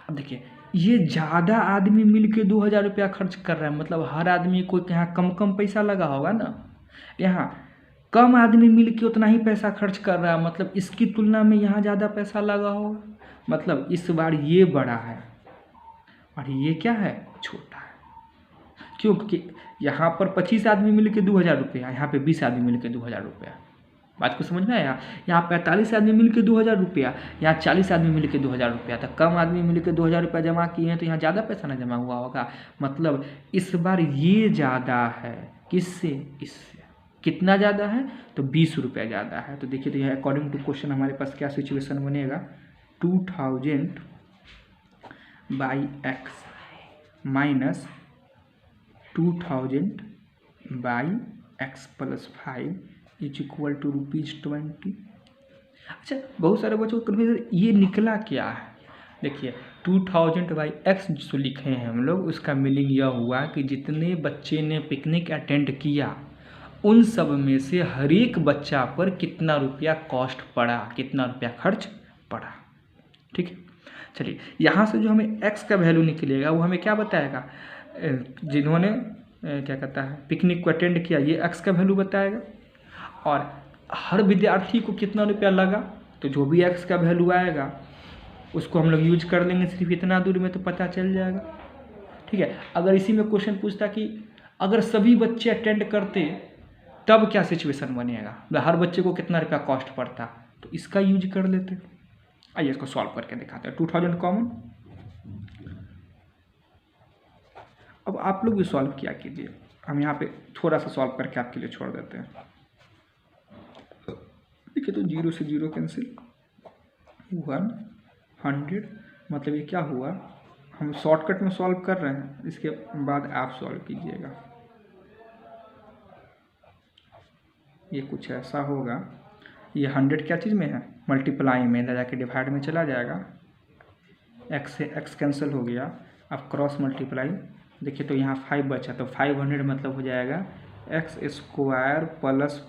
अब देखिए ये ज़्यादा आदमी मिल के 2000 रुपया खर्च कर रहा है, मतलब हर आदमी को यहाँ कम पैसा लगा होगा ना, यहाँ कम आदमी मिल के उतना ही पैसा खर्च कर रहा है, मतलब इसकी तुलना में यहाँ ज़्यादा पैसा लगा होगा, मतलब इस बार ये बड़ा है और ये क्या है छोटा है। क्योंकि यहाँ पर 25 आदमी मिल के 2000 रुपया, यहाँ पे 20 आदमी मिल के 2000 रुपया। बात को समझ में आया। यहाँ 45 आदमी मिल के 2000 रुपया, यहाँ 40 आदमी मिल के 2000 रुपया। तो कम आदमी मिल के 2000 रुपया जमा किए हैं, तो यहाँ ज़्यादा पैसा ना जमा हुआ होगा, मतलब इस बार ये ज़्यादा है किससे, इससे। कितना ज़्यादा है तो 20 रुपया ज़्यादा है। तो देखिए तो यहाँ अकॉर्डिंग टू क्वेश्चन हमारे पास क्या सिचुएशन बनेगा, 2000 by x minus 2000 by x + 5 = ₹20। अच्छा बहुत सारे बच्चों को कन्फ्यूजन ये निकला क्या है। देखिए 2000 बाई x जो लिखे हैं हम लोग, उसका मीनिंग यह हुआ कि जितने बच्चे ने पिकनिक अटेंड किया उन सब में से हर एक बच्चा पर कितना रुपया कॉस्ट पड़ा, कितना रुपया खर्च पड़ा। ठीक है, चलिए यहाँ से जो हमें x का वैल्यू निकलेगा वो हमें क्या बताएगा, जिन्होंने क्या कहता है पिकनिक को अटेंड किया ये x का वैल्यू बताएगा, और हर विद्यार्थी को कितना रुपया लगा तो जो भी x का वैल्यू आएगा उसको हम लोग यूज कर लेंगे सिर्फ इतना दूरी में, तो पता चल जाएगा। ठीक है, अगर इसी में क्वेश्चन पूछता कि अगर सभी बच्चे अटेंड करते तब क्या सिचुएशन बनेगा, मतलब हर बच्चे को कितना रुपया कॉस्ट पड़ता, तो इसका यूज कर लेते। आइए इसको सॉल्व करके दिखाते हैं। 2000 कॉमन, अब आप लोग भी सॉल्व किया कीजिए, हम यहाँ पे थोड़ा सा सॉल्व करके आपके लिए छोड़ देते हैं। देखिए तो 0 से 0 कैंसिल, 100, मतलब ये क्या हुआ, हम शॉर्टकट में सॉल्व कर रहे हैं, इसके बाद आप सॉल्व कीजिएगा। ये कुछ ऐसा होगा, ये 100 क्या चीज़ में है, मल्टीप्लाई में, इधर जाके डिवाइड में चला जाएगा, x से x कैंसिल हो गया, अब क्रॉस मल्टीप्लाई, देखिए तो यहाँ 5 बचा, तो 500 मतलब हो जाएगा x² +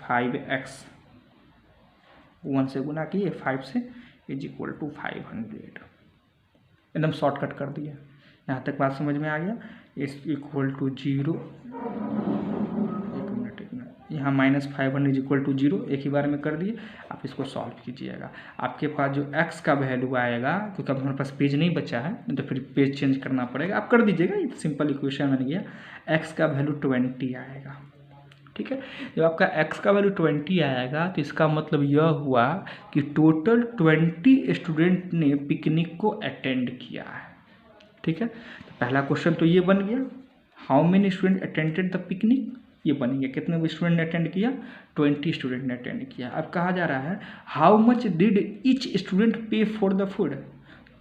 5x, 1 से गुना किए 5 से, = 500। एकदम शॉर्टकट कर दिया। यहाँ तक बात समझ में आ गया। इस = 0, यहाँ -500 = 0, एक ही बार में कर दिए। आप इसको सॉल्व कीजिएगा, आपके पास जो x का वैल्यू आएगा, क्योंकि अब हमारे पास पेज नहीं बचा है तो फिर पेज चेंज करना पड़ेगा, आप कर दीजिएगा, ये सिंपल इक्वेशन बन गया। x का वैल्यू 20 आएगा। ठीक है, जब आपका x का वैल्यू 20 आएगा तो इसका मतलब यह हुआ कि टोटल 20 स्टूडेंट ने पिकनिक को अटेंड किया है। ठीक है, तो पहला क्वेश्चन तो ये बन गया, how many student attended the picnic, ये बन गया, कितने स्टूडेंट ने अटेंड किया, 20 स्टूडेंट ने अटेंड किया। अब कहा जा रहा है how much did each student पे फॉर द फूड।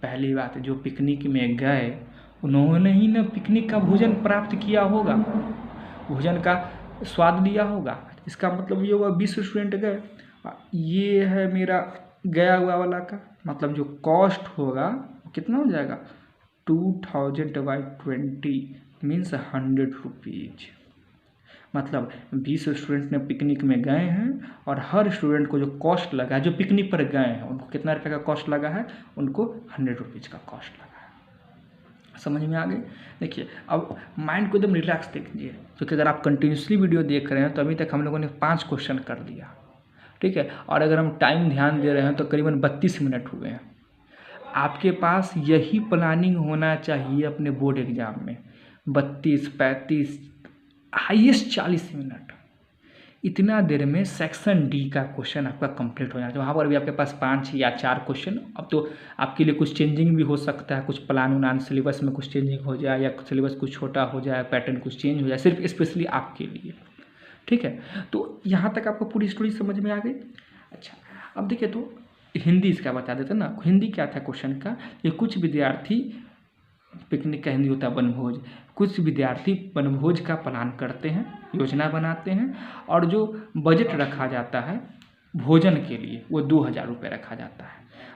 पहली बात, जो पिकनिक में गए उन्होंने ही ना पिकनिक का भोजन प्राप्त किया होगा, भोजन का स्वाद लिया होगा। इसका मतलब ये होगा 20 स्टूडेंट गए, ये है मेरा गया हुआ वाला का, मतलब जो कॉस्ट होगा कितना हो जाएगा, 2000/20 मीन्स 100 रुपीज। मतलब 20 स्टूडेंट ने पिकनिक में गए हैं और हर स्टूडेंट को जो कॉस्ट लगा है, जो पिकनिक पर गए हैं उनको कितना रुपये का कॉस्ट लगा है, उनको 100 रुपीज़ का कॉस्ट लगा है। समझ में आ गई। देखिए अब माइंड को एकदम रिलैक्स देखिए, क्योंकि अगर आप कंटिन्यूसली वीडियो देख रहे हैं तो अभी तक हम लोगों ने 5 क्वेश्चन कर दिया। ठीक है, और अगर हम टाइम ध्यान दे रहे हैं तो करीबन 32 मिनट हुए हैं। आपके पास यही प्लानिंग होना चाहिए अपने बोर्ड एग्जाम में, 32, 35, हाईएस्ट 40 मिनट, इतना देर में सेक्शन डी का क्वेश्चन आपका कंप्लीट हो जाता है। वहाँ पर भी आपके पास 5 या 4 क्वेश्चन, अब तो आपके लिए कुछ चेंजिंग भी हो सकता है, कुछ प्लान उनान सिलेबस में कुछ चेंजिंग हो जाए या सिलेबस कुछ छोटा हो जाए, पैटर्न कुछ चेंज हो जाए, सिर्फ स्पेशली आपके लिए। ठीक है, तो यहाँ तक आपको पूरी स्टोरी समझ में आ गई। अच्छा, अब देखिए तो हिंदी इसका बता देते ना, हिंदी क्या था क्वेश्चन का, ये कुछ विद्यार्थी, पिकनिक का हिंदी होता है वनभोज, कुछ विद्यार्थी वनभोज का प्लान करते हैं, योजना बनाते हैं, और जो बजट रखा जाता है भोजन के लिए वो 2000 रुपये रखा जाता है।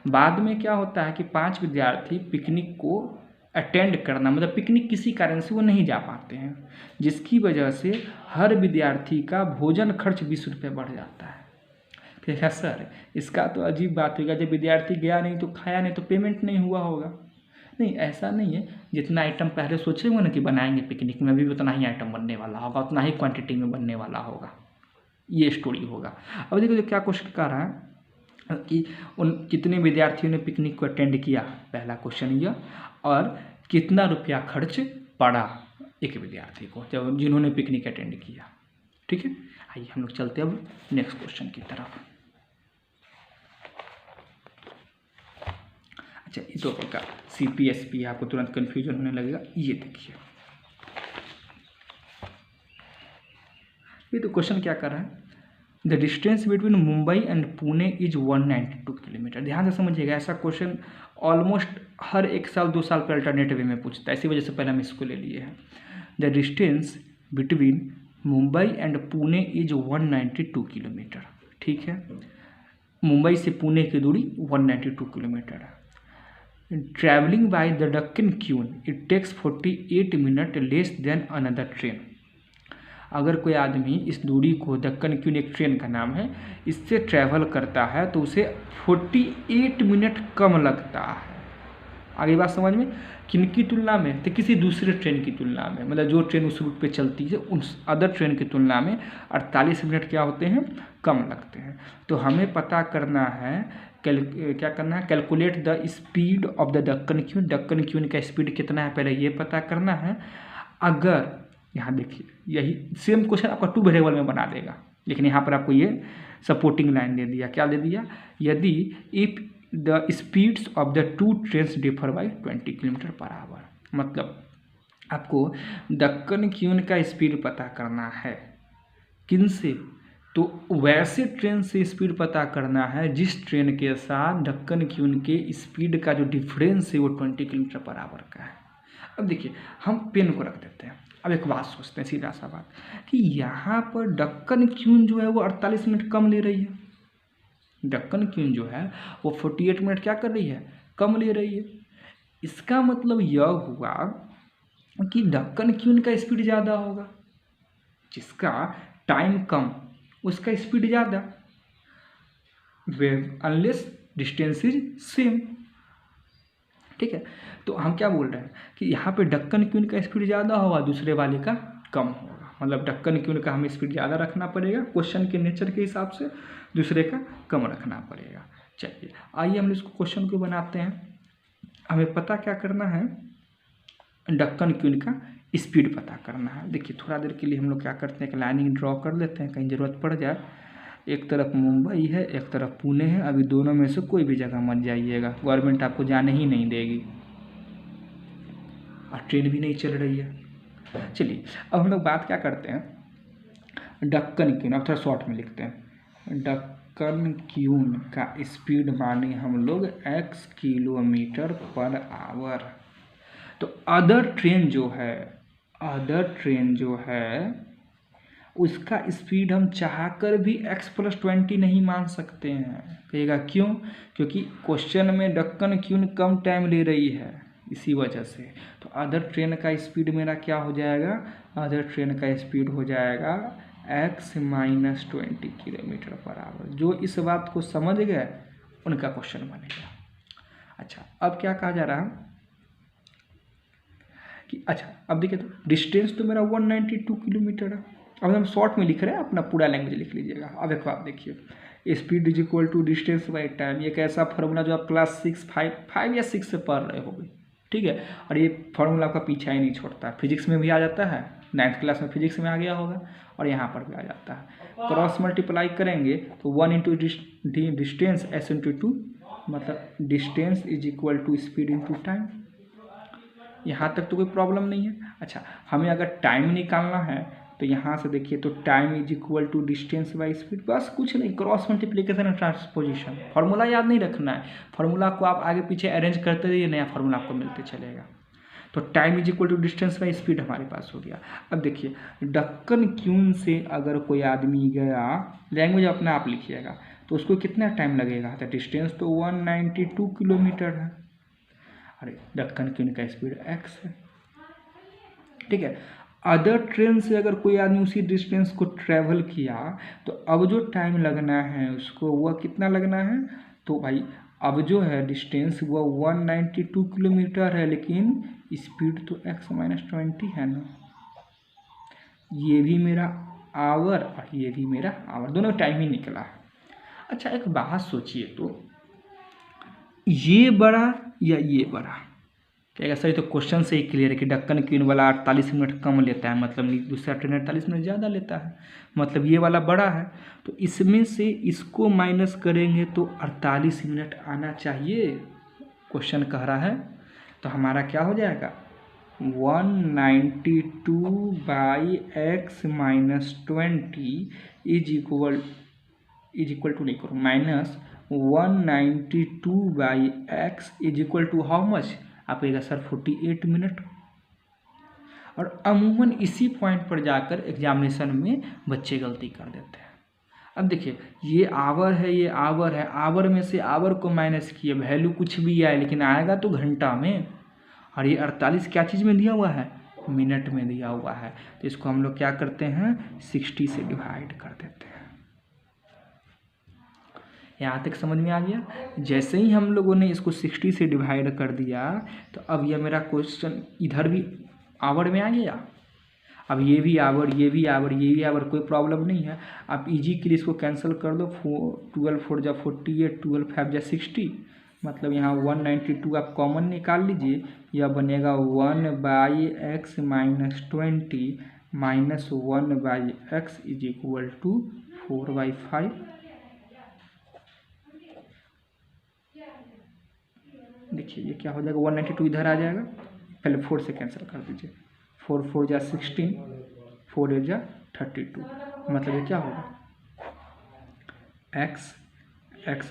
बाद में क्या होता है कि 5 विद्यार्थी पिकनिक को अटेंड करना, मतलब पिकनिक किसी कारण से वो नहीं जा पाते हैं, जिसकी वजह से हर विद्यार्थी का भोजन खर्च 20 रुपये बढ़ जाता है। ठीक है सर, इसका तो अजीब बात होगा, जब विद्यार्थी गया नहीं तो खाया नहीं तो पेमेंट नहीं हुआ होगा। नहीं, ऐसा नहीं है, जितना आइटम पहले सोचे हुए ना कि बनाएंगे पिकनिक में, अभी उतना ही आइटम बनने वाला होगा, उतना ही क्वांटिटी में बनने वाला होगा, ये स्टोरी होगा। अब देखो क्या क्वेश्चन कर रहा है कि उन कितने विद्यार्थियों ने पिकनिक को अटेंड किया, पहला क्वेश्चन यह, और कितना रुपया खर्च पड़ा एक विद्यार्थी को जब जिन्होंने पिकनिक अटेंड किया। ठीक है, आइए हम लोग चलते हैं अब नेक्स्ट क्वेश्चन की तरफ। अच्छा, ये तो आपका CPSP, आपको तुरंत कन्फ्यूजन होने लगेगा। ये देखिए, ये तो क्वेश्चन क्या कर रहा है, the distance between Mumbai and Pune is 192 kilometre. ध्यान से समझिएगा, ऐसा क्वेश्चन ऑलमोस्ट हर 1 साल 2 साल पर अल्टरनेटिव में पूछता है, इसी वजह से पहले हम इसको ले लिए हैं। The distance between Mumbai and Pune is 192 kilometre. ठीक है, मुंबई से पुणे की दूरी 192 किलोमीटर है। Travelling by the Deccan Queen it takes 48 minute less than another train. अगर कोई आदमी इस दूरी को, दक्कन क्यून एक ट्रेन का नाम है, इससे ट्रैवल करता है तो उसे 48 मिनट कम लगता है। आगे बात समझ में, किनकी तुलना में, तो किसी दूसरे ट्रेन की तुलना में, मतलब जो ट्रेन उस रूट पे चलती है उस अदर ट्रेन की तुलना में 48 मिनट क्या होते हैं, कम लगते हैं। तो हमें पता करना है क्या करना है, calculate the speed of the Deccan Queen. Deccan Queen का स्पीड कितना है पहले ये पता करना है। अगर यहाँ देखिए यही सेम क्वेश्चन आपका 2 वेरिएबल में बना देगा, लेकिन यहाँ पर आपको ये सपोर्टिंग लाइन दे दिया। क्या दे दिया, यदि if the speeds of the 2 trains differ by 20 kilometre per hour, मतलब आपको डक्कन क्यून का स्पीड पता करना है। किन से, तो वैसे ट्रेन से स्पीड पता करना है जिस ट्रेन के साथ डक्कन क्यून के स्पीड का जो डिफरेंस है वो 20 किलोमीटर पर आवर का है। अब देखिए हम पेन को रख देते हैं। अब एक बात सोचते हैं, सीधा सा बात, कि यहाँ पर डक्कन क्यून जो है वो 48 मिनट कम ले रही है। डक्कन क्यून जो है वो 48 मिनट क्या कर रही है, कम ले रही है। इसका मतलब यह हुआ कि डक्कन क्यून का स्पीड ज़्यादा होगा, जिसका टाइम कम उसका स्पीड ज़्यादा, अनलेस डिस्टेंस इज सेम। ठीक है, तो हम क्या बोल रहे हैं कि यहाँ पे डक्कन क्यून का स्पीड ज़्यादा होगा, दूसरे वाले का कम होगा। मतलब डक्कन क्यून का हमें स्पीड ज़्यादा रखना पड़ेगा क्वेश्चन के नेचर के हिसाब से, दूसरे का कम रखना पड़ेगा। चलिए आइए हम इसको क्वेश्चन को बनाते हैं। हमें पता क्या करना है, डक्कन क्यून का स्पीड पता करना है। देखिए थोड़ा देर के लिए हम लोग क्या करते हैं, एक लाइनिंग ड्रॉ कर लेते हैं, कहीं ज़रूरत पड़ जाए। एक तरफ मुंबई है, एक तरफ पुणे है। अभी दोनों में से कोई भी जगह मत जाइएगा, गवर्नमेंट आपको जाने ही नहीं देगी और ट्रेन भी नहीं चल रही है। चलिए अब हम लोग बात क्या करते हैं, डक्कन क्यून। अब थोड़ा शॉर्ट में लिखते हैं, डक्कन क्यून का स्पीड माने हम लोग x किलोमीटर पर आवर। तो अदर ट्रेन जो है उसका स्पीड हम चाहकर भी x+20 नहीं मान सकते हैं। कहिएगा क्यों, क्योंकि क्वेश्चन में डक्कन क्यून कम टाइम ले रही है, इसी वजह से। तो अदर ट्रेन का स्पीड मेरा क्या हो जाएगा, अदर ट्रेन का स्पीड हो जाएगा x-20 किलोमीटर पर आवर। जो इस बात को समझ गए उनका क्वेश्चन बनेगा। अच्छा अब क्या कहा जा रहा है कि, अच्छा अब देखिए तो डिस्टेंस तो मेरा 192 किलोमीटर है। अब हम शॉर्ट में लिख रहे हैं, अपना पूरा लैंग्वेज लिख लीजिएगा। अब एक बात देखिए, speed is equal to distance by time. ये एक ऐसा फार्मूला जो आप क्लास 5 या 6 से पढ़ रहे होंगे, ठीक है। और ये फार्मूला आपका पीछा ही नहीं छोड़ता, फिजिक्स में भी आ जाता है, 9th क्लास में फिजिक्स में आ गया होगा, और यहाँ पर भी आ जाता है। क्रॉस मल्टीप्लाई करेंगे तो 1 इंटू डिस्टेंस s/2, मतलब distance is equal to speed into time. यहाँ तक तो कोई प्रॉब्लम नहीं है। अच्छा हमें अगर टाइम निकालना है तो यहाँ से देखिए, तो time is equal to distance by speed, बस कुछ नहीं, cross multiplication and transposition. Formula याद नहीं रखना है, फार्मूला को आप आगे पीछे अरेंज करते रहिए, नया फार्मूला आपको मिलते चलेगा। तो time is equal to distance by speed हमारे पास हो गया। अब देखिए डक्कन क्यून से अगर कोई आदमी गया, लैंग्वेज अपना आप लिखिएगा, तो उसको कितना टाइम लगेगा, तो डिस्टेंस तो 192 किलोमीटर है, अरे डक्कन क्यून का स्पीड x है, ठीक है। अदर ट्रेन से अगर कोई आदमी उसी डिस्टेंस को ट्रैवल किया तो अब जो टाइम लगना है उसको वह कितना लगना है, तो भाई अब जो है डिस्टेंस वह 192 किलोमीटर है, लेकिन स्पीड तो x-20 है ना। ये भी मेरा आवर और ये भी मेरा आवर, दोनों टाइम ही निकला है। अच्छा एक बात सोचिए, तो ये बड़ा या ये बड़ा, क्या सर? तो क्वेश्चन से ही क्लियर है कि डक्कन क्यून वाला 48 मिनट कम लेता है, मतलब दूसरा ट्रेन 48 मिनट ज़्यादा लेता है, मतलब ये वाला बड़ा है। तो इसमें से इसको माइनस करेंगे तो 48 मिनट आना चाहिए, क्वेश्चन कह रहा है। तो हमारा क्या हो जाएगा, 192 by x-20 is equal to, नहीं करो, minus 192 by x is equal to how much, आप कहेगा सर 48 मिनट। और अमूमन इसी पॉइंट पर जाकर एग्जामिनेशन में बच्चे गलती कर देते हैं। अब देखिए ये आवर है, ये आवर है, आवर में से आवर को माइनस किए, वैल्यू कुछ भी आए लेकिन आएगा तो घंटा में, और ये 48 क्या चीज़ में दिया हुआ है, मिनट में दिया हुआ है। तो इसको हम लोग क्या करते हैं, 60 से डिवाइड कर देते हैं। यहाँ तक समझ में आ गया। जैसे ही हम लोगों ने इसको 60 से डिवाइड कर दिया तो अब यह मेरा क्वेश्चन इधर भी आवर में आ गया। अब ये भी आवर, ये भी आवर, ये भी आवर, कोई प्रॉब्लम नहीं है। आप इजी के लिए इसको कैंसिल कर दो। 12 4 जा 48, 12 5 जा 60, मतलब यहाँ 192 आप कॉमन निकाल लीजिए। यह बनेगा 1/x minus 20 minus 1/x is equal to 4/5। देखिए ये क्या हो जाएगा, 192 इधर आ जाएगा, पहले 4 से कैंसिल कर दीजिए। 4 4 जा 16, 4 8 जा 32, मतलब ये क्या होगा x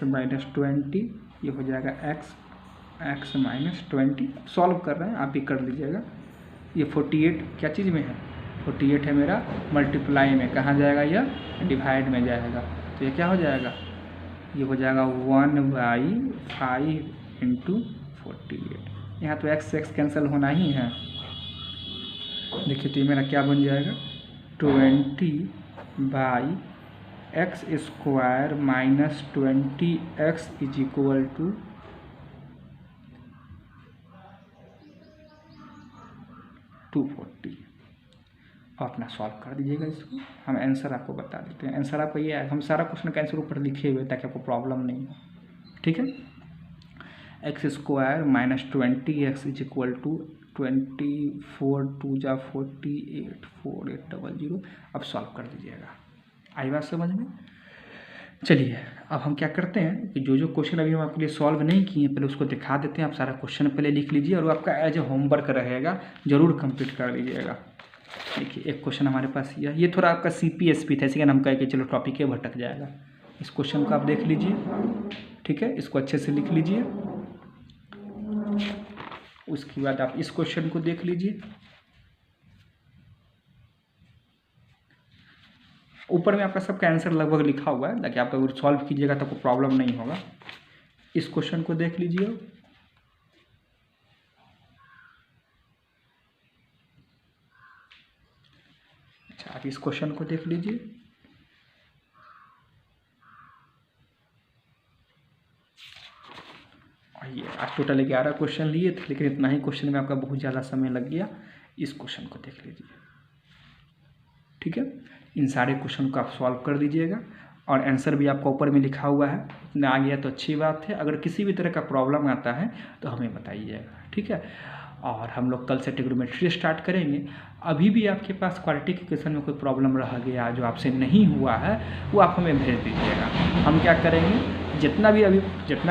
माइनस 20, ये हो जाएगा x माइनस 20। सॉल्व कर रहे हैं, आप ही कर लीजिएगा। ये 48 क्या चीज़ में है, 48 है मेरा मल्टीप्लाई में, कहाँ जाएगा यह, डिवाइड में जाएगा। तो ये क्या हो जाएगा, ये हो जाएगा 1/5 इंटू 48। यहाँ तो x कैंसिल होना ही है। देखिए तो ये मेरा क्या बन जाएगा, 20/x square minus 20x is equal to 240। और अपना सॉल्व कर दीजिएगा इसको। हम आंसर आपको बता देते हैं। आंसर आपका ये है, हम सारा क्वेश्चन का आंसर ऊपर लिखे हुए ताकि आपको प्रॉब्लम नहीं हो, ठीक है। x square minus 20x is equal to 24 2 जा 48 4800। अब सॉल्व कर दीजिएगा। आई बात समझ में। चलिए अब हम क्या करते हैं कि जो जो क्वेश्चन अभी हम आपके लिए सॉल्व नहीं किए पहले उसको दिखा देते हैं। आप सारा क्वेश्चन पहले लिख लीजिए और आपका एज ए होमवर्क रहेगा, जरूर कंप्लीट कर लीजिएगा। देखिए एक क्वेश्चन हमारे पास ये थोड़ा आपका CPSP था, इसी का नाम कह के चलो टॉपिक है भटक जाएगा। इस क्वेश्चन को आप देख लीजिए, ठीक है, इसको अच्छे से लिख लीजिए। उसके बाद आप इस क्वेश्चन को देख लीजिए। ऊपर में आपका सबका आंसर लगभग लिखा हुआ है ताकि आप अगर सॉल्व कीजिएगा तो कोई प्रॉब्लम नहीं होगा। इस क्वेश्चन को देख लीजिए। अच्छा आप इस क्वेश्चन को देख लीजिए। ये आज टोटल 11 क्वेश्चन लिए थे, लेकिन इतना ही क्वेश्चन में आपका बहुत ज़्यादा समय लग गया। इस क्वेश्चन को देख लीजिए, ठीक है। इन सारे क्वेश्चन को आप सॉल्व कर दीजिएगा और आंसर भी आपका ऊपर में लिखा हुआ है। इतना आ गया तो अच्छी बात है। अगर किसी भी तरह का प्रॉब्लम आता है तो हमें बताइएगा, ठीक है। और हम लोग कल से ट्रिग्नोमेट्री स्टार्ट करेंगे। अभी भी आपके पास क्वाड्रेटिक में कोई प्रॉब्लम रह गया जो आपसे नहीं हुआ है वो आप हमें भेज दीजिएगा। हम क्या करेंगे, जितना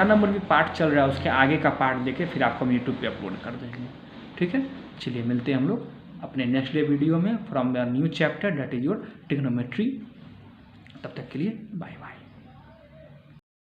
नंबर भी पार्ट चल रहा है उसके आगे का पार्ट देके फिर आपको हम यूट्यूब पे अपलोड कर देंगे, ठीक है। चलिए मिलते हैं हम लोग अपने नेक्स्ट डे वीडियो में from the new chapter that is your trigonometry. तब तक के लिए बाय बाय।